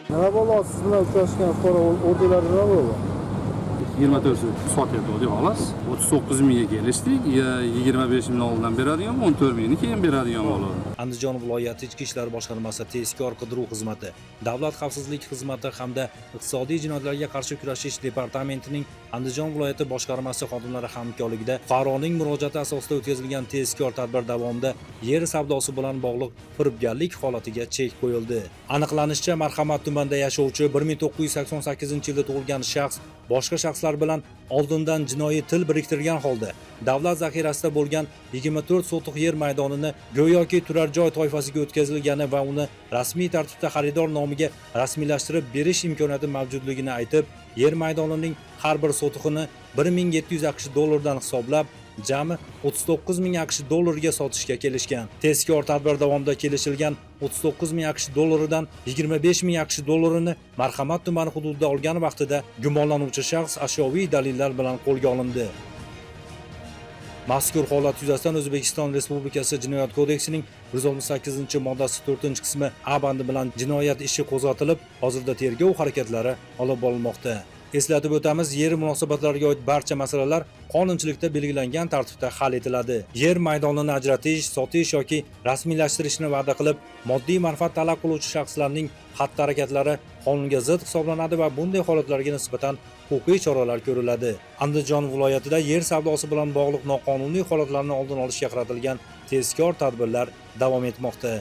Nima bo'ladi siz bilan uchrashgan fuqaro o'rtalar nima bo'ldi? 24 sotyapti xolos. 39 mingga kelishdik. 25 ming oldindan beradigan, 14 mingni keyin beradigan bo'ladi. Andijon viloyati Ichki ishlar boshqarmasi tezkor qidiruv xizmati, Davlat xavfsizlik xizmati hamda iqtisodiy jinoyatlarga qarshi kurashish departamentining Andijon viloyati boshqarmasi xodimlari hamkorligida fuqaroning murojaati asosida o'tkazilgan tezkor tadbir davomida yer savdosi bilan bog'liq firibgarlik holatiga chek qo'yildi. Aniqlanishicha, Marhamat tumanida yashovchi 1988-yilda tug'ilgan shaxs boshqa shaxslar bilan oldindan jinoiy til biriktirgan holda davlat zaxirasida bo'lgan 24 sotix yer maydonini go'yoki turar joy toifasiga o'tkazilgani va uni rasmiy tartibda xaridor nomiga rasmiylashtirib berish imkoniyati mavjudligini aytib, yer maydonining har bir sotixini 1700 AQSh dollardan hisoblab, jami 39 ming AQSh dollariga sotishga kelishgan. Tezkor tadbir davomida kelishilgan 39 ming AQSh dollaridan 25 ming AQSh dollarini Marhamat tumani hududida olgan vaqtida gumonlanuvchi shaxs ashyoviy dalillar bilan qo'lga olindi. Mazkur holat yuzasidan O'zbekiston Respublikasi Jinoyat kodeksining 168-moddasi 4-qismi A bandi bilan jinoyat ishi qo'zg'atilib, hozirda tergov harakatlari olib borilmoqda. Eslatib o'tamiz, yer munosabatlariga oid barcha masalalar qonunchilikda belgilangan tartibda hal etiladi. Yer maydonini ajratish, sotish yoki rasmiylashtirishni va'da qilib, moddiy manfaat talab qiluvchi shaxslarning xatti-harakatlari qonunga zid hisoblanadi va bunday holatlarga nisbatan huquqiy choralar ko'riladi. Andijon viloyatida yer savdosi bilan bog'liq noqonuniy holatlarni oldini olishga qaratilgan tezkor tadbirlar davom etmoqda.